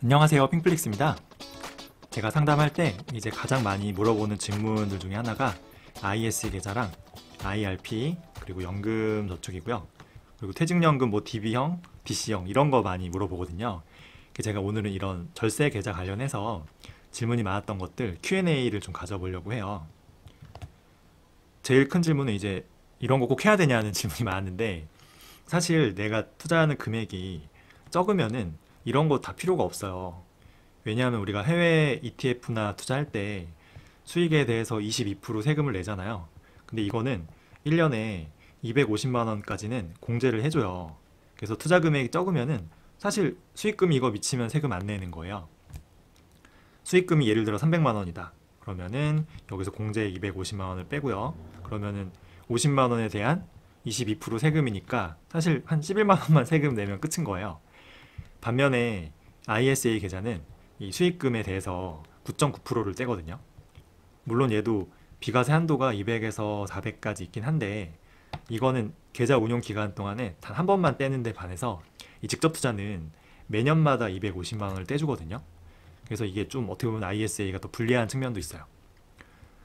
안녕하세요, 핑플릭스입니다. 제가 상담할 때 이제 가장 많이 물어보는 질문들 중에 하나가 IS 계좌랑 IRP 그리고 연금저축이고요. 그리고 퇴직연금 뭐 DB형, DC형 이런 거 많이 물어보거든요. 제가 오늘은 이런 절세 계좌 관련해서 질문이 많았던 것들 Q&A를 좀 가져보려고 해요. 제일 큰 질문은 이제 이런 거 꼭 해야 되냐는 질문이 많았는데, 사실 내가 투자하는 금액이 적으면은 이런 거 다 필요가 없어요. 왜냐하면 우리가 해외 ETF나 투자할 때 수익에 대해서 22% 세금을 내잖아요. 근데 이거는 1년에 250만 원까지는 공제를 해줘요. 그래서 투자 금액이 적으면은 사실 수익금이 이거 미치면 세금 안 내는 거예요. 수익금이 예를 들어 300만 원이다. 그러면은 여기서 공제 250만 원을 빼고요. 그러면은 50만 원에 대한 22% 세금이니까 사실 한 11만 원만 세금 내면 끝인 거예요. 반면에 ISA 계좌는 이 수익금에 대해서 9.9%를 떼거든요. 물론 얘도 비과세 한도가 200에서 400까지 있긴 한데, 이거는 계좌 운용 기간 동안에 단 한 번만 떼는데 반해서 이 직접 투자는 매년마다 250만 원을 떼주거든요. 그래서 이게 좀 어떻게 보면 ISA가 더 불리한 측면도 있어요.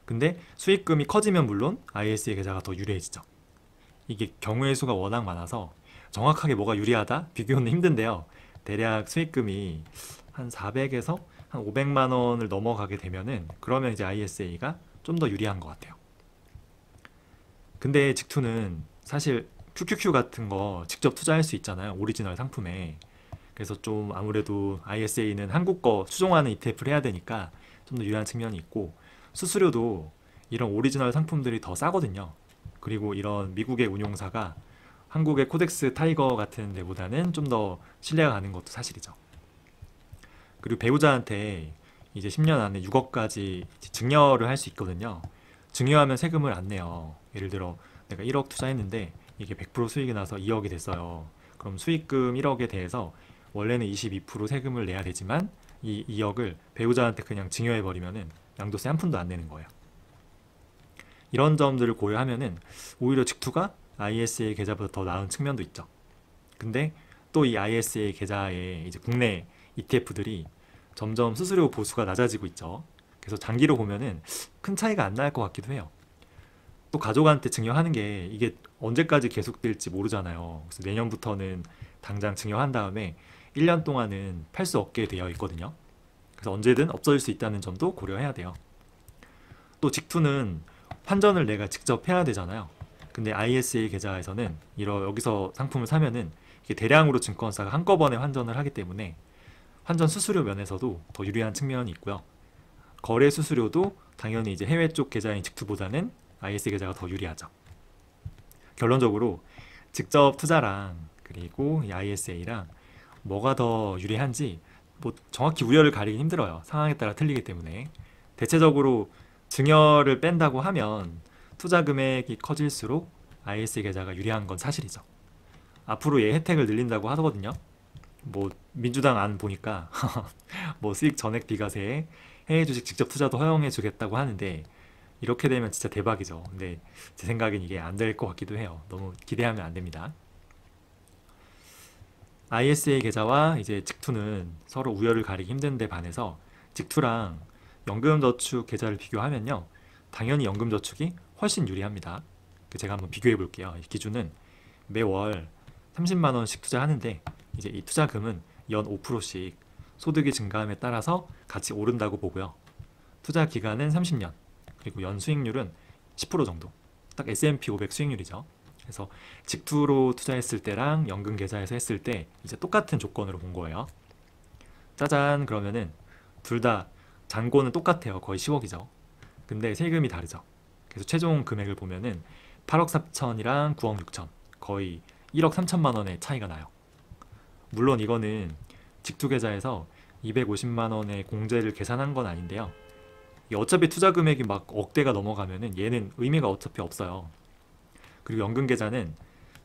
근데 수익금이 커지면 물론 ISA 계좌가 더 유리해지죠. 이게 경우의 수가 워낙 많아서 정확하게 뭐가 유리하다? 비교는 힘든데요. 대략 수익금이 한 400에서 한 500만 원을 넘어가게 되면은 그러면 이제 ISA가 좀 더 유리한 것 같아요. 근데 직투는 사실 QQQ 같은 거 직접 투자할 수 있잖아요. 오리지널 상품에. 그래서 좀 아무래도 ISA는 한국 거 수종하는 ETF를 해야 되니까 좀 더 유리한 측면이 있고, 수수료도 이런 오리지널 상품들이 더 싸거든요. 그리고 이런 미국의 운용사가 한국의 코덱스 타이거 같은 데보다는 좀 더 신뢰가 가는 것도 사실이죠. 그리고 배우자한테 이제 10년 안에 6억까지 증여를 할 수 있거든요. 증여하면 세금을 안 내요. 예를 들어 내가 1억 투자했는데 이게 100% 수익이 나서 2억이 됐어요. 그럼 수익금 1억에 대해서 원래는 22% 세금을 내야 되지만 이 2억을 배우자한테 그냥 증여해버리면은 양도세 한 푼도 안 내는 거예요. 이런 점들을 고려하면은 오히려 직투가 ISA 계좌보다 더 나은 측면도 있죠. 근데 또 이 ISA 계좌의 이제 국내 ETF들이 점점 수수료 보수가 낮아지고 있죠. 그래서 장기로 보면은 큰 차이가 안 날 것 같기도 해요. 또 가족한테 증여하는 게 이게 언제까지 계속될지 모르잖아요. 그래서 내년부터는 당장 증여한 다음에 1년 동안은 팔 수 없게 되어 있거든요. 그래서 언제든 없어질 수 있다는 점도 고려해야 돼요. 또 직투는 환전을 내가 직접 해야 되잖아요. 근데 ISA 계좌에서는 여기서 상품을 사면은 이게 대량으로 증권사가 한꺼번에 환전을 하기 때문에 환전 수수료 면에서도 더 유리한 측면이 있고요. 거래 수수료도 당연히 이제 해외 쪽 계좌인 직투보다는 ISA 계좌가 더 유리하죠. 결론적으로 직접 투자랑 그리고 이 ISA랑 뭐가 더 유리한지 뭐 정확히 우열을 가리기 힘들어요. 상황에 따라 틀리기 때문에. 대체적으로 증여를 뺀다고 하면 투자 금액이 커질수록 ISA 계좌가 유리한 건 사실이죠. 앞으로 얘 혜택을 늘린다고 하거든요. 뭐 민주당 안 보니까 뭐 수익 전액 비과세에 해외 주식 직접 투자도 허용해 주겠다고 하는데, 이렇게 되면 진짜 대박이죠. 근데 제 생각엔 이게 안 될 것 같기도 해요. 너무 기대하면 안 됩니다. ISA 계좌와 이제 직투는 서로 우열을 가리기 힘든데 반해서 직투랑 연금저축 계좌를 비교하면요, 당연히 연금저축이 훨씬 유리합니다. 제가 한번 비교해 볼게요. 이 기준은 매월 30만 원씩 투자하는데 이제 이 투자금은 연 5%씩 소득이 증가함에 따라서 같이 오른다고 보고요. 투자 기간은 30년, 그리고 연 수익률은 10% 정도. 딱 S&P 500 수익률이죠. 그래서 직투로 투자했을 때랑 연금 계좌에서 했을 때 이제 똑같은 조건으로 본 거예요. 짜잔, 그러면은 둘 다 잔고는 똑같아요. 거의 10억이죠. 근데 세금이 다르죠. 그래서 최종 금액을 보면은 8억 4천이랑 9억 6천, 거의 1억 3천만 원의 차이가 나요. 물론 이거는 직투 계좌에서 250만 원의 공제를 계산한 건 아닌데요. 어차피 투자 금액이 막 억대가 넘어가면은 얘는 의미가 어차피 없어요. 그리고 연금 계좌는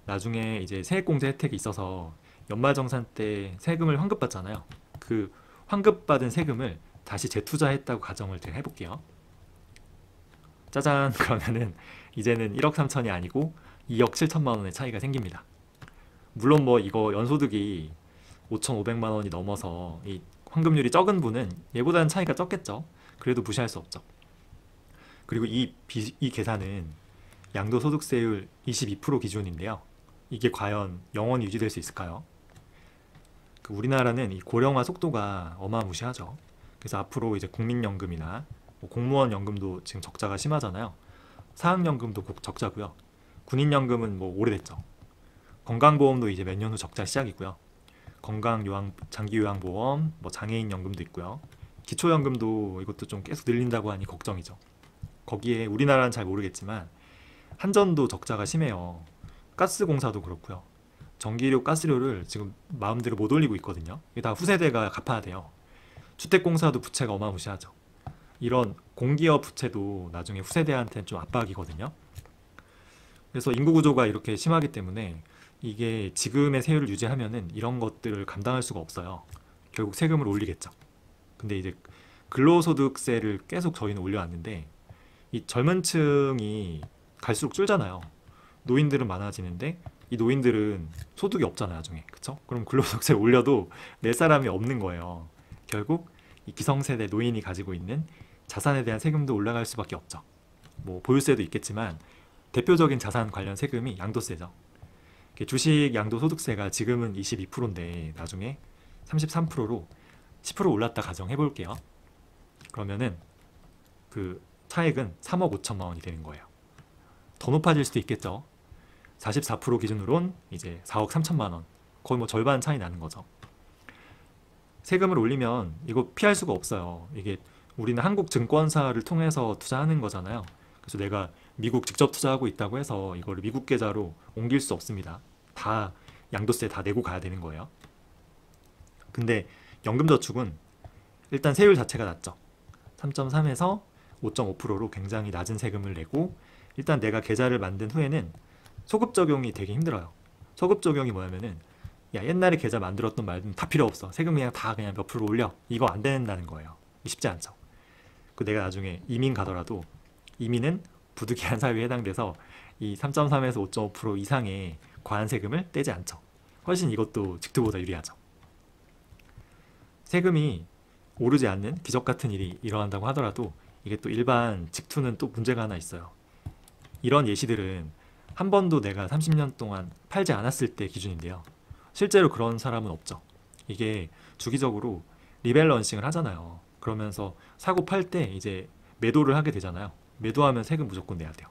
나중에 이제 세액공제 혜택이 있어서 연말정산 때 세금을 환급받잖아요. 그 환급받은 세금을 다시 재투자했다고 가정을 제가 해볼게요. 짜잔, 그러면은 이제는 1억 3천이 아니고 2억 7천만 원의 차이가 생깁니다. 물론 뭐 이거 연소득이 5,500만 원이 넘어서 이 환급률이 적은 분은 얘보다는 차이가 적겠죠. 그래도 무시할 수 없죠. 그리고 이 계산은 양도소득세율 22% 기준인데요. 이게 과연 영원히 유지될 수 있을까요? 우리나라는 이 고령화 속도가 어마무시하죠. 그래서 앞으로 이제 국민연금이나 뭐 공무원 연금도 지금 적자가 심하잖아요. 사학연금도 곧 적자고요. 군인연금은 뭐 오래됐죠. 건강보험도 이제 몇 년 후 적자 시작이고요. 장기요양보험, 뭐 장애인연금도 있고요. 기초연금도 이것도 좀 계속 늘린다고 하니 걱정이죠. 거기에 우리나라는 잘 모르겠지만 한전도 적자가 심해요. 가스공사도 그렇고요. 전기료, 가스료를 지금 마음대로 못 올리고 있거든요. 이게 다 후세대가 갚아야 돼요. 주택공사도 부채가 어마무시하죠. 이런 공기업 부채도 나중에 후세대한테는 좀 압박이거든요. 그래서 인구 구조가 이렇게 심하기 때문에 이게 지금의 세율을 유지하면은 이런 것들을 감당할 수가 없어요. 결국 세금을 올리겠죠. 근데 이제 근로소득세를 계속 저희는 올려왔는데 이 젊은 층이 갈수록 줄잖아요. 노인들은 많아지는데 이 노인들은 소득이 없잖아요, 나중에. 그쵸? 그럼 근로소득세를 올려도 낼 사람이 없는 거예요. 결국 이 기성세대 노인이 가지고 있는 자산에 대한 세금도 올라갈 수밖에 없죠. 뭐 보유세도 있겠지만 대표적인 자산 관련 세금이 양도세죠. 주식 양도소득세가 지금은 22%인데 나중에 33%로 10% 올랐다 가정해 볼게요. 그러면은 그 차액은 3억 5천만 원이 되는 거예요. 더 높아질 수도 있겠죠. 44% 기준으론 이제 4억 3천만 원, 거의 뭐 절반 차이 나는 거죠. 세금을 올리면 이거 피할 수가 없어요. 이게 우리는 한국 증권사를 통해서 투자하는 거잖아요. 그래서 내가 미국 직접 투자하고 있다고 해서 이거를 미국 계좌로 옮길 수 없습니다. 다 양도세 다 내고 가야 되는 거예요. 근데 연금저축은 일단 세율 자체가 낮죠. 3.3에서 5.5%로 굉장히 낮은 세금을 내고 일단 내가 계좌를 만든 후에는 소급 적용이 되게 힘들어요. 소급 적용이 뭐냐면은 야 옛날에 계좌 만들었던 말은 다 필요 없어. 세금 그냥 다 그냥 몇 프로 올려. 이거 안 된다는 거예요. 쉽지 않죠. 그 내가 나중에 이민 가더라도 이민은 부득이한 사유에 해당돼서 이 3.3에서 5.5% 이상의 과한세금을 떼지 않죠. 훨씬 이것도 직투보다 유리하죠. 세금이 오르지 않는 기적 같은 일이 일어난다고 하더라도 이게 또 일반 직투는 또 문제가 하나 있어요. 이런 예시들은 한 번도 내가 30년 동안 팔지 않았을 때 기준인데요. 실제로 그런 사람은 없죠. 이게 주기적으로 리밸런싱을 하잖아요. 그러면서 사고 팔 때 이제 매도를 하게 되잖아요. 매도하면 세금 무조건 내야 돼요.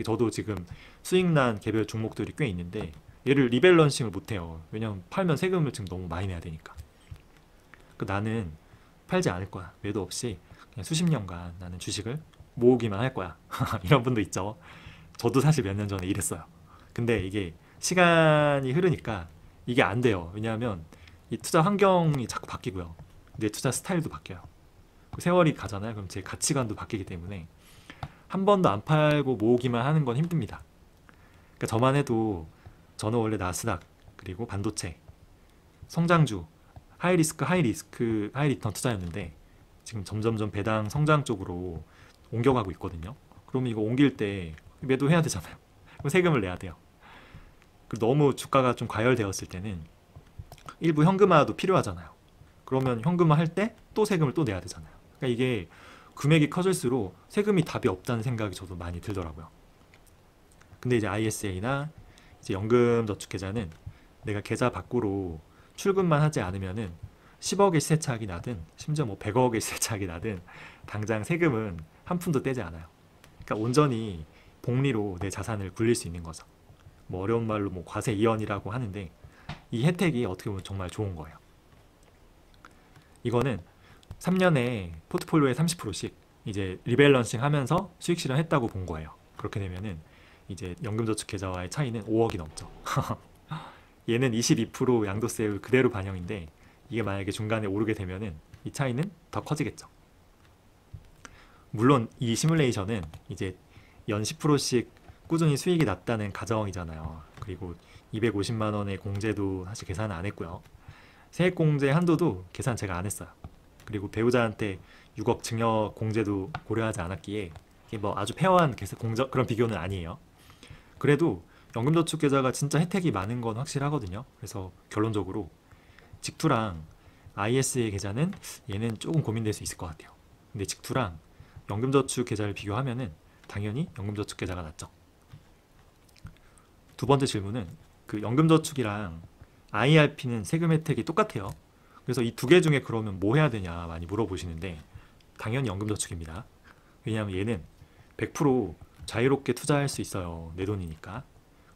저도 지금 수익난 개별 종목들이 꽤 있는데 얘를 리밸런싱을 못해요. 왜냐면 팔면 세금을 지금 너무 많이 내야 되니까. 나는 팔지 않을 거야. 매도 없이 그냥 수십 년간 나는 주식을 모으기만 할 거야. 이런 분도 있죠. 저도 사실 몇 년 전에 이랬어요. 근데 이게 시간이 흐르니까 이게 안 돼요. 왜냐하면 이 투자 환경이 자꾸 바뀌고요. 내 투자 스타일도 바뀌어요. 세월이 가잖아요. 그럼 제 가치관도 바뀌기 때문에 한 번도 안 팔고 모으기만 하는 건 힘듭니다. 그러니까 저만 해도 저는 원래 나스닥 그리고 반도체, 성장주, 하이리스크, 하이리턴 투자였는데 지금 점점점 배당 성장 쪽으로 옮겨가고 있거든요. 그러면 이거 옮길 때 매도해야 되잖아요. 그럼 세금을 내야 돼요. 너무 주가가 좀 과열되었을 때는 일부 현금화도 필요하잖아요. 그러면 현금화 할 때 또 세금을 또 내야 되잖아요. 그러니까 이게 금액이 커질수록 세금이 답이 없다는 생각이 저도 많이 들더라고요. 근데 이제 ISA나 이제 연금저축계좌는 내가 계좌 밖으로 출금만 하지 않으면은 10억의 시세차익이 나든 심지어 뭐 100억의 시세차익이 나든 당장 세금은 한 푼도 떼지 않아요. 그러니까 온전히 복리로 내 자산을 굴릴 수 있는 거죠. 뭐 어려운 말로 뭐 과세 이연이라고 하는데 이 혜택이 어떻게 보면 정말 좋은 거예요. 이거는 3년에 포트폴리오의 30%씩 이제 리밸런싱 하면서 수익 실현했다고 본 거예요. 그렇게 되면은 이제 연금저축 계좌와의 차이는 5억이 넘죠. 얘는 22% 양도세율 그대로 반영인데 이게 만약에 중간에 오르게 되면은 이 차이는 더 커지겠죠. 물론 이 시뮬레이션은 이제 연 10%씩 꾸준히 수익이 났다는 가정이잖아요. 그리고 250만 원의 공제도 사실 계산은 안 했고요. 세액공제 한도도 계산 제가 안 했어요. 그리고 배우자한테 6억 증여 공제도 고려하지 않았기에 이게 뭐 아주 페어한 그런 비교는 아니에요. 그래도 연금저축계좌가 진짜 혜택이 많은 건 확실하거든요. 그래서 결론적으로 직투랑 ISA 계좌는 얘는 조금 고민될 수 있을 것 같아요. 근데 직투랑 연금저축 계좌를 비교하면은 당연히 연금저축 계좌가 낫죠. 두 번째 질문은 그 연금저축이랑 IRP는 세금 혜택이 똑같아요. 그래서 이 두 개 중에 그러면 뭐 해야 되냐 많이 물어보시는데 당연히 연금저축입니다. 왜냐하면 얘는 100% 자유롭게 투자할 수 있어요. 내 돈이니까.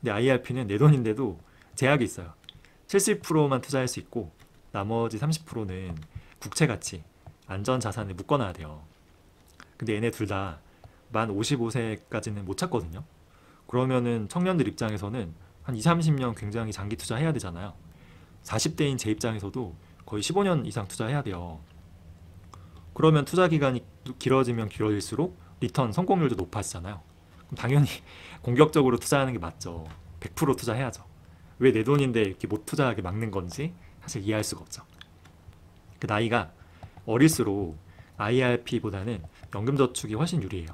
근데 IRP는 내 돈인데도 제약이 있어요. 70%만 투자할 수 있고 나머지 30%는 국채같이 안전자산에 묶어놔야 돼요. 근데 얘네 둘 다 만 55세까지는 못 찾거든요. 그러면은 청년들 입장에서는 한 2, 30년 굉장히 장기 투자해야 되잖아요. 40대인 제 입장에서도 거의 15년 이상 투자해야 돼요. 그러면 투자 기간이 길어지면 길어질수록 리턴 성공률도 높아지잖아요. 그럼 당연히 공격적으로 투자하는 게 맞죠. 100% 투자해야죠. 왜 내 돈인데 이렇게 못 투자하게 막는 건지 사실 이해할 수가 없죠. 그 나이가 어릴수록 IRP보다는 연금저축이 훨씬 유리해요.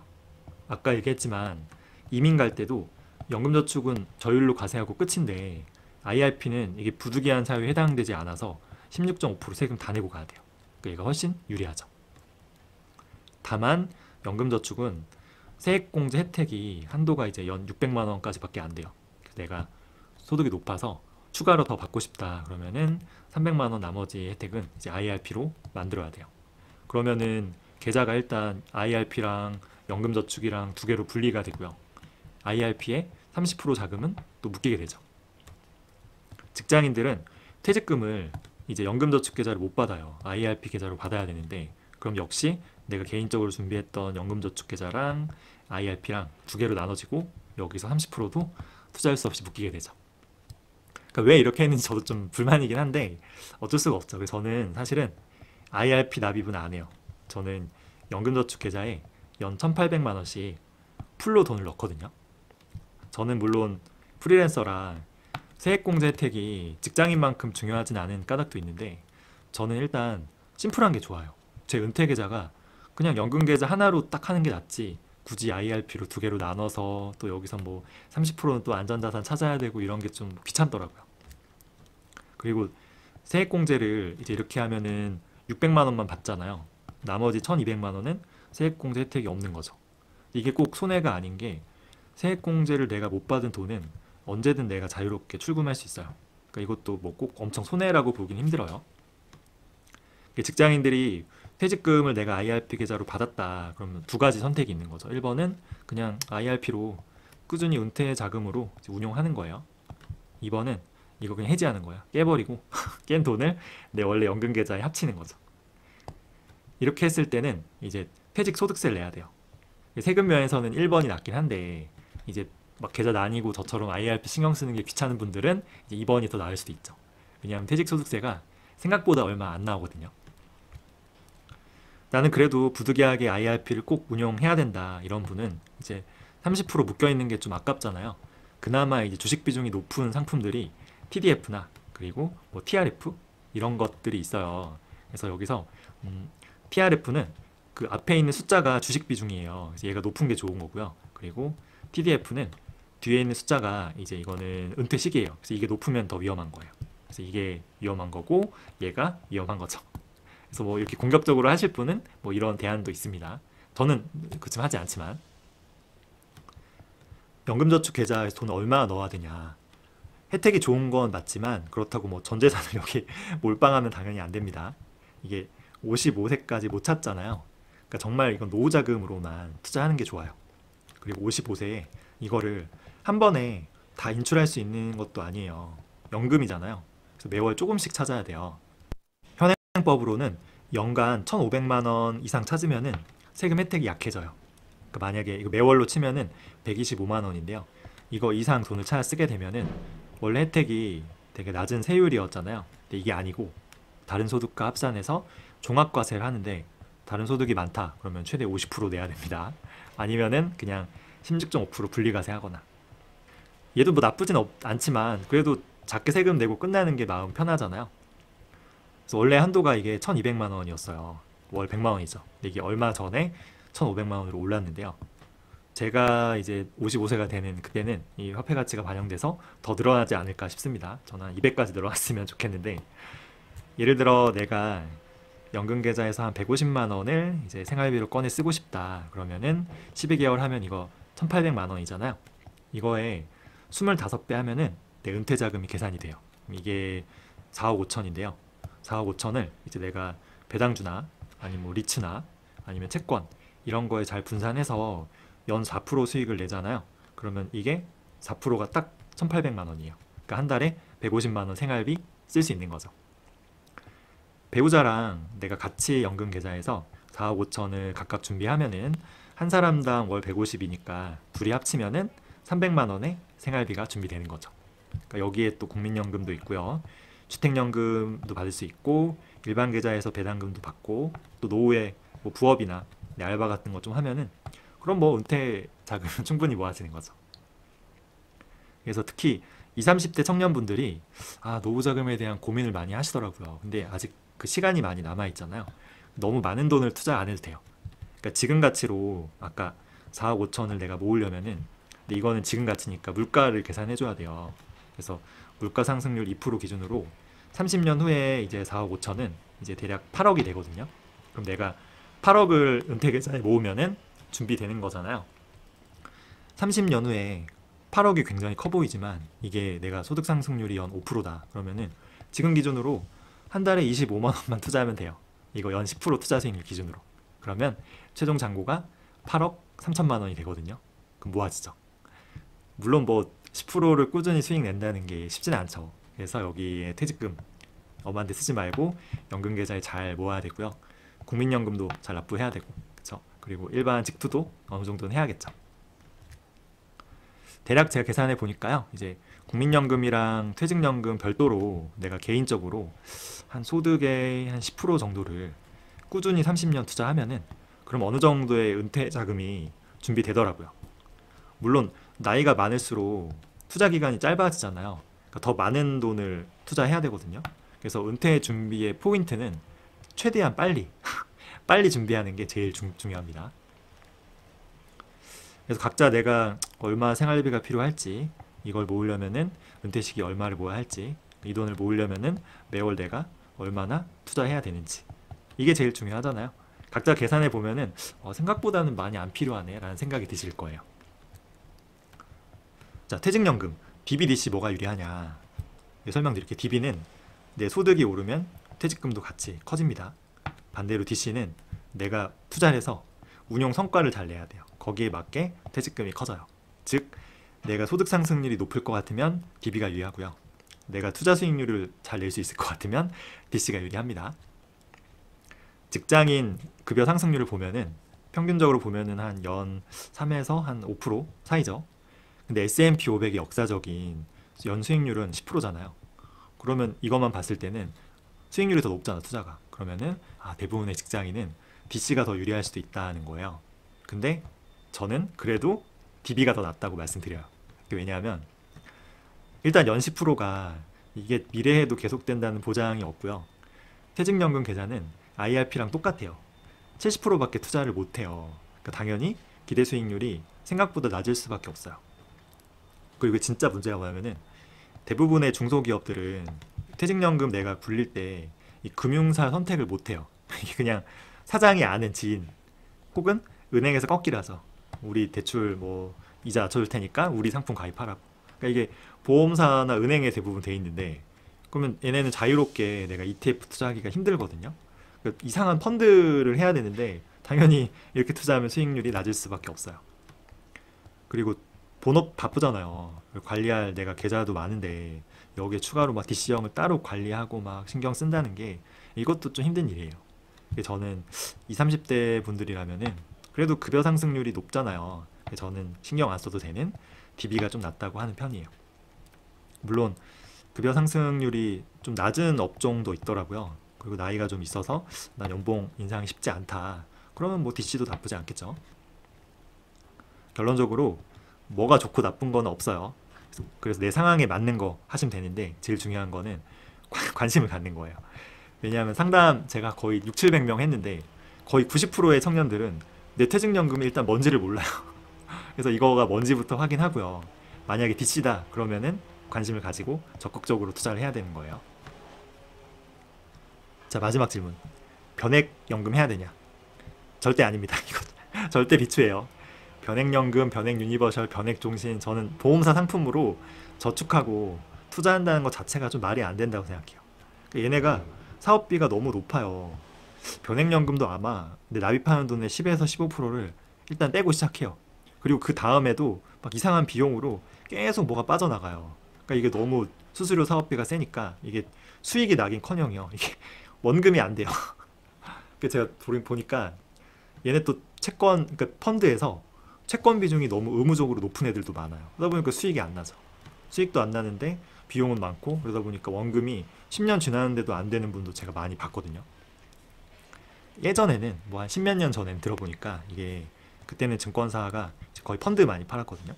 아까 얘기했지만 이민 갈 때도 연금저축은 저율로 과세하고 끝인데 IRP는 이게 부득이한 사유에 해당되지 않아서 16.5% 세금 다 내고 가야 돼요. 그러니까 얘가 훨씬 유리하죠. 다만 연금저축은 세액공제 혜택이 한도가 이제 연 600만 원까지밖에 안 돼요. 그래서 내가 소득이 높아서 추가로 더 받고 싶다 그러면은 300만 원 나머지 혜택은 이제 IRP로 만들어야 돼요. 그러면은 계좌가 일단 IRP랑 연금저축이랑 두 개로 분리가 되고요. IRP에 30% 자금은 또 묶이게 되죠. 직장인들은 퇴직금을 이제 연금저축 계좌를 못 받아요. IRP 계좌로 받아야 되는데 그럼 역시 내가 개인적으로 준비했던 연금저축 계좌랑 IRP랑 두 개로 나눠지고 여기서 30%도 투자할 수 없이 묶이게 되죠. 그러니까 왜 이렇게 했는지 저도 좀 불만이긴 한데 어쩔 수가 없죠. 그래서 저는 사실은 IRP 납입은 안 해요. 저는 연금저축 계좌에 연 1,800만 원씩 풀로 돈을 넣거든요. 저는 물론 프리랜서라 세액공제 혜택이 직장인만큼 중요하진 않은 까닭도 있는데 저는 일단 심플한 게 좋아요. 제 은퇴 계좌가 그냥 연금 계좌 하나로 딱 하는 게 낫지 굳이 IRP로 두 개로 나눠서 또 여기서 뭐 30%는 또 안전자산 찾아야 되고 이런 게 좀 귀찮더라고요. 그리고 세액공제를 이제 이렇게 하면은 600만 원만 받잖아요. 나머지 1200만 원은 세액공제 혜택이 없는 거죠. 이게 꼭 손해가 아닌 게 세액공제를 내가 못 받은 돈은 언제든 내가 자유롭게 출금할 수 있어요. 그러니까 이것도 뭐 꼭 엄청 손해라고 보긴 힘들어요. 직장인들이 퇴직금을 내가 IRP 계좌로 받았다. 그러면 두 가지 선택이 있는 거죠. 1번은 그냥 IRP로 꾸준히 은퇴 자금으로 운용하는 거예요. 2번은 이거 그냥 해지하는 거야. 깨버리고 깬 돈을 내 원래 연금 계좌에 합치는 거죠. 이렇게 했을 때는 이제 퇴직 소득세를 내야 돼요. 세금 면에서는 1번이 낫긴 한데 이제 막 계좌 나뉘고 저처럼 IRP 신경 쓰는 게 귀찮은 분들은 이제 2번이 더 나을 수도 있죠. 왜냐하면 퇴직 소득세가 생각보다 얼마 안 나오거든요. 나는 그래도 부득이하게 IRP를 꼭 운용해야 된다 이런 분은 이제 30% 묶여 있는 게 좀 아깝잖아요. 그나마 이제 주식 비중이 높은 상품들이 TDF나 그리고 뭐 TRF 이런 것들이 있어요. 그래서 여기서 TRF는 그 앞에 있는 숫자가 주식 비중이에요. 그래서 얘가 높은 게 좋은 거고요. 그리고 TDF는 뒤에 있는 숫자가 이제 이거는 은퇴 시기예요. 그래서 이게 높으면 더 위험한 거예요. 그래서 이게 위험한 거고 얘가 위험한 거죠. 그래서 뭐 이렇게 공격적으로 하실 분은 뭐 이런 대안도 있습니다. 저는 그렇지만 하지 않지만 연금저축 계좌에 돈을 얼마나 넣어야 되냐. 혜택이 좋은 건 맞지만 그렇다고 뭐 전 재산을 여기 몰빵하면 당연히 안 됩니다. 이게 55세까지 못 찾잖아요. 그러니까 정말 이건 노후자금으로만 투자하는 게 좋아요. 그리고 55세에 이거를 한 번에 다 인출할 수 있는 것도 아니에요. 연금이잖아요. 그래서 매월 조금씩 찾아야 돼요. 현행법으로는 연간 1,500만 원 이상 찾으면은 세금 혜택이 약해져요. 그러니까 만약에 이거 매월로 치면은 125만 원인데요. 이거 이상 돈을 찾아 쓰게 되면은 원래 혜택이 되게 낮은 세율이었잖아요. 근데 이게 아니고 다른 소득과 합산해서 종합과세를 하는데 다른 소득이 많다 그러면 최대 50% 내야 됩니다. 아니면은 그냥 16.5% 분리과세 하거나. 얘도 뭐 나쁘진 않지만 그래도 작게 세금 내고 끝나는 게 마음 편하잖아요. 그래서 원래 한도가 이게 1,200만 원이었어요. 월 100만 원이죠. 근데 이게 얼마 전에 1,500만 원으로 올랐는데요. 제가 이제 55세가 되는 그때는 이 화폐 가치가 반영돼서 더 늘어나지 않을까 싶습니다. 저는 한 200까지 늘어났으면 좋겠는데 예를 들어 내가 연금계좌에서 한 150만 원을 이제 생활비로 꺼내 쓰고 싶다. 그러면은 12개월 하면 이거 1,800만 원이잖아요. 이거에 25배 하면은 내 은퇴 자금이 계산이 돼요. 이게 4억 5천인데요. 4억 5천을 이제 내가 배당주나 아니면 뭐 리츠나 아니면 채권 이런 거에 잘 분산해서 연 4% 수익을 내잖아요. 그러면 이게 4%가 딱 1,800만 원이에요. 그러니까 한 달에 150만 원 생활비 쓸 수 있는 거죠. 배우자랑 내가 같이 연금 계좌에서 4억 5천을 각각 준비하면은 한 사람당 월 150이니까 둘이 합치면은 300만 원의 생활비가 준비되는 거죠. 그러니까 여기에 또 국민연금도 있고요. 주택연금도 받을 수 있고 일반 계좌에서 배당금도 받고 또 노후에 뭐 부업이나 알바 같은 거 좀 하면은 그럼 뭐 은퇴 자금은 충분히 모아지는 거죠. 그래서 특히 20, 30대 청년분들이 노후 자금에 대한 고민을 많이 하시더라고요. 근데 아직 그 시간이 많이 남아 있잖아요. 너무 많은 돈을 투자 안 해도 돼요. 그러니까 지금 가치로 아까 4억 5천을 내가 모으려면은 근데 이거는 지금 가치니까 물가를 계산해 줘야 돼요. 그래서 물가 상승률 2% 기준으로 30년 후에 이제 4억 5천은 이제 대략 8억이 되거든요. 그럼 내가 8억을 은퇴 계좌에 모으면은 준비되는 거잖아요. 30년 후에 8억이 굉장히 커 보이지만 이게 내가 소득 상승률이 연 5%다. 그러면은 지금 기준으로 한 달에 25만 원만 투자하면 돼요. 이거 연 10% 투자 수익률 기준으로. 그러면 최종 잔고가 8억 3천만 원이 되거든요. 그럼 모아지죠. 물론 뭐 10%를 꾸준히 수익 낸다는 게 쉽지는 않죠. 그래서 여기에 퇴직금 엄한데 쓰지 말고 연금 계좌에 잘 모아야 되고요. 국민연금도 잘 납부해야 되고, 그렇죠? 그리고 일반 직투도 어느 정도는 해야겠죠. 대략 제가 계산해 보니까요. 이제 국민연금이랑 퇴직연금 별도로 내가 개인적으로 한 소득의 한 10% 정도를 꾸준히 30년 투자하면은 그럼 어느 정도의 은퇴 자금이 준비되더라고요. 물론 나이가 많을수록 투자 기간이 짧아지잖아요. 그러니까 더 많은 돈을 투자해야 되거든요. 그래서 은퇴 준비의 포인트는 최대한 빨리 빨리 준비하는 게 제일 중요합니다. 그래서 각자 내가 얼마 생활비가 필요할지 이걸 모으려면은 은퇴 시기 얼마를 모아야 할지 이 돈을 모으려면은 매월 내가 얼마나 투자해야 되는지 이게 제일 중요하잖아요. 각자 계산해 보면은 생각보다는 많이 안 필요하네 라는 생각이 드실 거예요. 자, 퇴직연금 DB/DC 뭐가 유리하냐 설명드릴게요. DB는 내 소득이 오르면 퇴직금도 같이 커집니다. 반대로 DC는 내가 투자를 해서 운용 성과를 잘 내야 돼요. 거기에 맞게 퇴직금이 커져요. 즉 내가 소득 상승률이 높을 것 같으면 DB가 유리하고요. 내가 투자 수익률을 잘 낼 수 있을 것 같으면 DC가 유리합니다. 직장인 급여 상승률을 보면은 평균적으로 보면은 한 연 3에서 한 5% 사이죠. 근데 S&P 500의 역사적인 연 수익률은 10%잖아요. 그러면 이것만 봤을 때는 수익률이 더 높잖아, 투자가. 그러면은 대부분의 직장인은 DC가 더 유리할 수도 있다는 거예요. 근데 저는 그래도 DB가 더 낫다고 말씀드려요. 왜냐하면 일단 연 10%가 이게 미래에도 계속된다는 보장이 없고요. 퇴직연금 계좌는 IRP랑 똑같아요. 70%밖에 투자를 못해요. 그러니까 당연히 기대 수익률이 생각보다 낮을 수밖에 없어요. 그리고 진짜 문제가 뭐냐면은 대부분의 중소기업들은 퇴직연금 내가 굴릴 때 이 금융사 선택을 못해요. 이게 그냥 사장이 아는 지인 혹은 은행에서 꺾기를 하죠. 우리 대출 뭐 이자 쳐줄 테니까 우리 상품 가입하라고. 그러니까 이게 보험사나 은행에 대부분 돼 있는데 그러면 얘네는 자유롭게 내가 ETF 투자하기가 힘들거든요. 그러니까 이상한 펀드를 해야 되는데 당연히 이렇게 투자하면 수익률이 낮을 수밖에 없어요. 그리고 본업 바쁘잖아요. 관리할 내가 계좌도 많은데 여기에 추가로 막 DC형을 따로 관리하고 막 신경 쓴다는 게 이것도 좀 힘든 일이에요. 저는 20, 30대 분들이라면은 그래도 급여 상승률이 높잖아요. 저는 신경 안 써도 되는 DB가 좀 낫다고 하는 편이에요. 물론 급여 상승률이 좀 낮은 업종도 있더라고요. 그리고 나이가 좀 있어서 난 연봉 인상이 쉽지 않다. 그러면 뭐 DC도 나쁘지 않겠죠. 결론적으로 뭐가 좋고 나쁜 건 없어요. 그래서 내 상황에 맞는 거 하시면 되는데 제일 중요한 거는 관심을 갖는 거예요. 왜냐하면 상담 제가 거의 6, 700명 했는데 거의 90%의 청년들은 내 퇴직연금이 일단 뭔지를 몰라요. 그래서 이거가 뭔지부터 확인하고요. 만약에 DC다 그러면은 관심을 가지고 적극적으로 투자를 해야 되는 거예요. 자, 마지막 질문. 변액연금 해야 되냐? 절대 아닙니다. 이거 절대 비추예요. 변액연금, 변액유니버셜, 변액종신, 저는 보험사 상품으로 저축하고 투자한다는 것 자체가 좀 말이 안 된다고 생각해요. 얘네가 사업비가 너무 높아요. 변액연금도 아마 근데 납입하는 돈의 10에서 15%를 일단 떼고 시작해요. 그리고 그 다음에도 막 이상한 비용으로 계속 뭐가 빠져나가요. 그러니까 이게 너무 수수료 사업비가 세니까 이게 수익이 나긴커녕요. 이게 원금이 안 돼요. 그래서 제가 보니까 얘네 또 채권, 그러니까 펀드에서 채권 비중이 너무 의무적으로 높은 애들도 많아요. 그러다 보니까 수익이 안 나죠. 수익도 안 나는데 비용은 많고 그러다 보니까 원금이 10년 지났는데도 안 되는 분도 제가 많이 봤거든요. 예전에는 뭐 한 10몇 년 전엔 들어보니까 이게 그때는 증권사가 거의 펀드 많이 팔았거든요.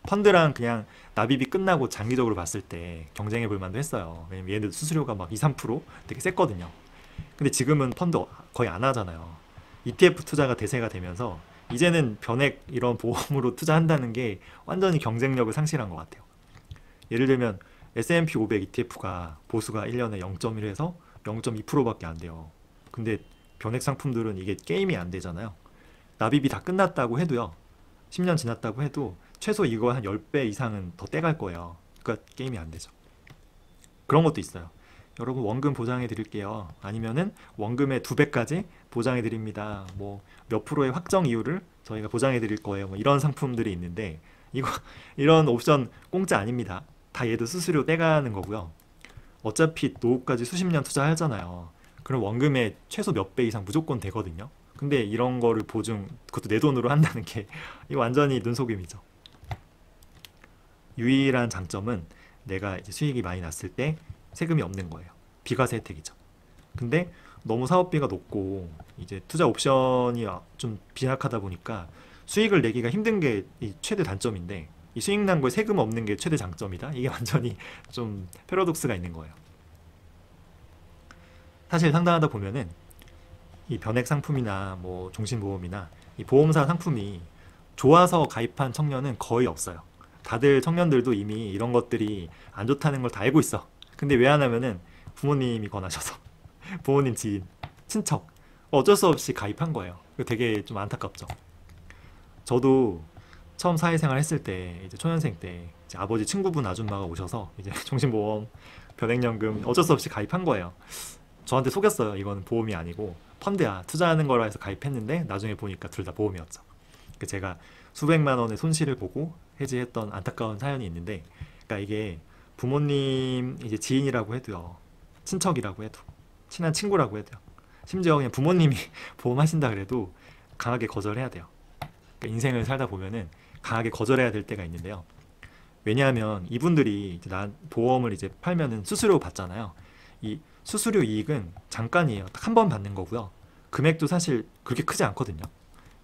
펀드랑 그냥 납입이 끝나고 장기적으로 봤을 때 경쟁해 볼 만도 했어요. 왜냐면 얘네들 수수료가 막 2, 3% 되게 셌거든요. 근데 지금은 펀드 거의 안 하잖아요. ETF 투자가 대세가 되면서 이제는 변액 이런 보험으로 투자한다는 게 완전히 경쟁력을 상실한 것 같아요. 예를 들면 S&P 500 ETF가 보수가 1년에 0.1에서 0.2%밖에 안 돼요. 근데 변액 상품들은 이게 게임이 안 되잖아요. 납입이 다 끝났다고 해도요. 10년 지났다고 해도 최소 이거 한 10배 이상은 더 떼갈 거예요. 그러니까 게임이 안 되죠. 그런 것도 있어요. 여러분 원금 보장해 드릴게요. 아니면은 원금의 2배까지 보장해 드립니다. 뭐 몇 프로의 확정 이율을 저희가 보장해 드릴 거예요. 뭐 이런 상품들이 있는데 이런 옵션 공짜 아닙니다. 다 얘도 수수료 떼가는 거고요. 어차피 노후까지 수십 년 투자하잖아요. 그럼 원금의 최소 몇 배 이상 무조건 되거든요. 근데 이런 거를 보증, 그것도 내 돈으로 한다는 게 이거 완전히 눈속임이죠. 유일한 장점은 내가 이제 수익이 많이 났을 때 세금이 없는 거예요. 비과세 혜택이죠. 근데 너무 사업비가 높고 이제 투자 옵션이 좀 빈약하다 보니까 수익을 내기가 힘든 게 이 최대 단점인데 이 수익 난 거에 세금 없는 게 최대 장점이다. 이게 완전히 좀 패러독스가 있는 거예요. 사실 상담하다 보면은 이 변액 상품이나 뭐 종신보험이나 이 보험사 상품이 좋아서 가입한 청년은 거의 없어요. 다들 청년들도 이미 이런 것들이 안 좋다는 걸 다 알고 있어. 근데 왜 안 하면은 부모님이 권하셔서 부모님, 지인, 친척 어쩔 수 없이 가입한 거예요. 되게 좀 안타깝죠. 저도 처음 사회생활 했을 때 이제 초년생 때 이제 아버지 친구분 아줌마가 오셔서 이제 종신보험, 변액연금 어쩔 수 없이 가입한 거예요. 저한테 속였어요. 이건 보험이 아니고 펀드야, 투자하는 거라 해서 가입했는데 나중에 보니까 둘 다 보험이었죠. 제가 수백만 원의 손실을 보고 해지했던 안타까운 사연이 있는데, 그러니까 이게 부모님 이제 지인이라고 해도요, 친척이라고 해도, 친한 친구라고 해도요, 심지어 그냥 부모님이 보험하신다 그래도 강하게 거절해야 돼요. 그러니까 인생을 살다 보면은 강하게 거절해야 될 때가 있는데요. 왜냐하면 이분들이 이제 보험을 이제 팔면은 수수료 받잖아요. 이 수수료 이익은 잠깐이에요. 딱 한 번 받는 거고요. 금액도 사실 그렇게 크지 않거든요.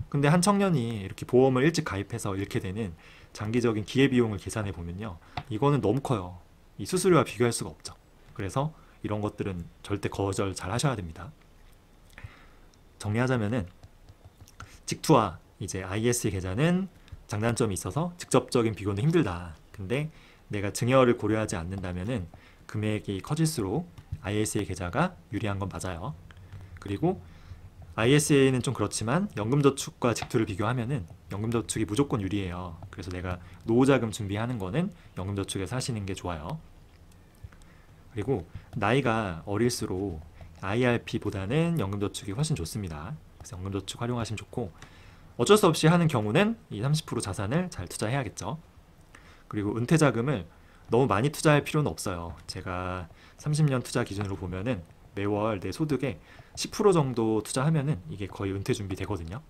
근데 한 청년이 이렇게 보험을 일찍 가입해서 잃게 되는 장기적인 기회비용을 계산해 보면요. 이거는 너무 커요. 이 수수료와 비교할 수가 없죠. 그래서 이런 것들은 절대 거절 잘 하셔야 됩니다. 정리하자면은 직투와 이제 ISA 계좌는 장단점이 있어서 직접적인 비교는 힘들다. 근데 내가 증여를 고려하지 않는다면은 금액이 커질수록 ISA 계좌가 유리한 건 맞아요. 그리고 ISA는 좀 그렇지만 연금저축과 직투를 비교하면은 연금저축이 무조건 유리해요. 그래서 내가 노후자금 준비하는 거는 연금저축에서 하시는 게 좋아요. 그리고 나이가 어릴수록 IRP보다는 연금저축이 훨씬 좋습니다. 그래서 연금저축 활용하시면 좋고, 어쩔 수 없이 하는 경우는 이 30% 자산을 잘 투자해야겠죠. 그리고 은퇴자금을 너무 많이 투자할 필요는 없어요. 제가 30년 투자 기준으로 보면은 매월 내 소득의 10% 정도 투자하면은 이게 거의 은퇴 준비 되거든요.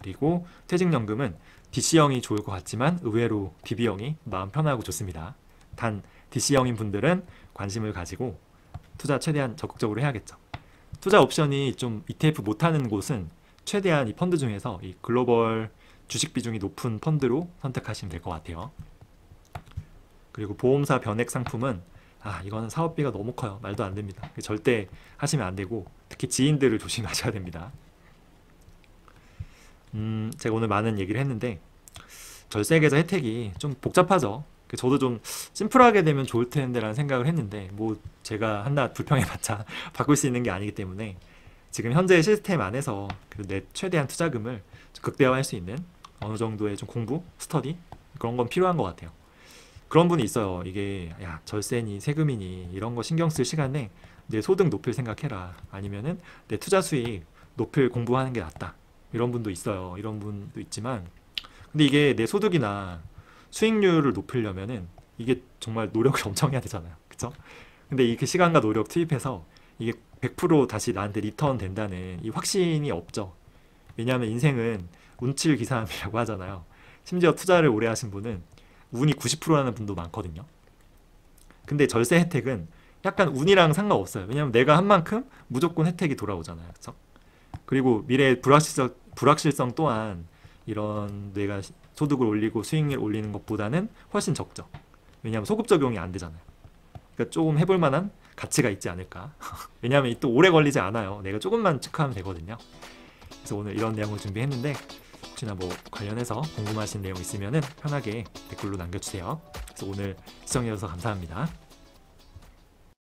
그리고 퇴직연금은 DC형이 좋을 것 같지만 의외로 DB형이 마음 편하고 좋습니다. 단 DC형인 분들은 관심을 가지고 투자 최대한 적극적으로 해야겠죠. 투자 옵션이 좀 ETF 못하는 곳은 최대한 이 펀드 중에서 이 글로벌 주식 비중이 높은 펀드로 선택하시면 될 것 같아요. 그리고 보험사 변액 상품은 이거는 사업비가 너무 커요. 말도 안 됩니다. 절대 하시면 안 되고, 특히 지인들을 조심하셔야 됩니다. 제가 오늘 많은 얘기를 했는데 절세계좌 혜택이 좀 복잡하죠. 저도 좀 심플하게 되면 좋을 텐데라는 생각을 했는데 뭐 제가 한낱 불평해봤자 바꿀 수 있는 게 아니기 때문에 지금 현재 시스템 안에서 내 최대한 투자금을 좀 극대화할 수 있는 어느 정도의 좀 공부, 스터디 그런 건 필요한 것 같아요. 그런 분이 있어요. 이게 야 절세니 세금이니 이런 거 신경 쓸 시간에 내 소득 높일 생각해라. 아니면은 내 투자 수익 높일 공부하는 게 낫다. 이런 분도 있어요. 이런 분도 있지만 근데 이게 내 소득이나 수익률을 높이려면은 이게 정말 노력을 엄청 해야 되잖아요. 그쵸? 근데 이렇게 시간과 노력 투입해서 이게 100% 다시 나한테 리턴 된다는 이 확신이 없죠. 왜냐하면 인생은 운칠 기삼이라고 하잖아요. 심지어 투자를 오래 하신 분은 운이 90%라는 분도 많거든요. 근데 절세 혜택은 약간 운이랑 상관없어요. 왜냐하면 내가 한 만큼 무조건 혜택이 돌아오잖아요. 그쵸? 그리고 미래의 불확실성 또한 이런 내가 소득을 올리고 수익률 올리는 것보다는 훨씬 적죠. 왜냐하면 소급 적용이 안 되잖아요. 그러니까 조금 해볼 만한 가치가 있지 않을까. 왜냐하면 또 오래 걸리지 않아요. 내가 조금만 체크하면 되거든요. 그래서 오늘 이런 내용을 준비했는데 혹시나 뭐 관련해서 궁금하신 내용 있으면은 편하게 댓글로 남겨주세요. 그래서 오늘 시청해주셔서 감사합니다.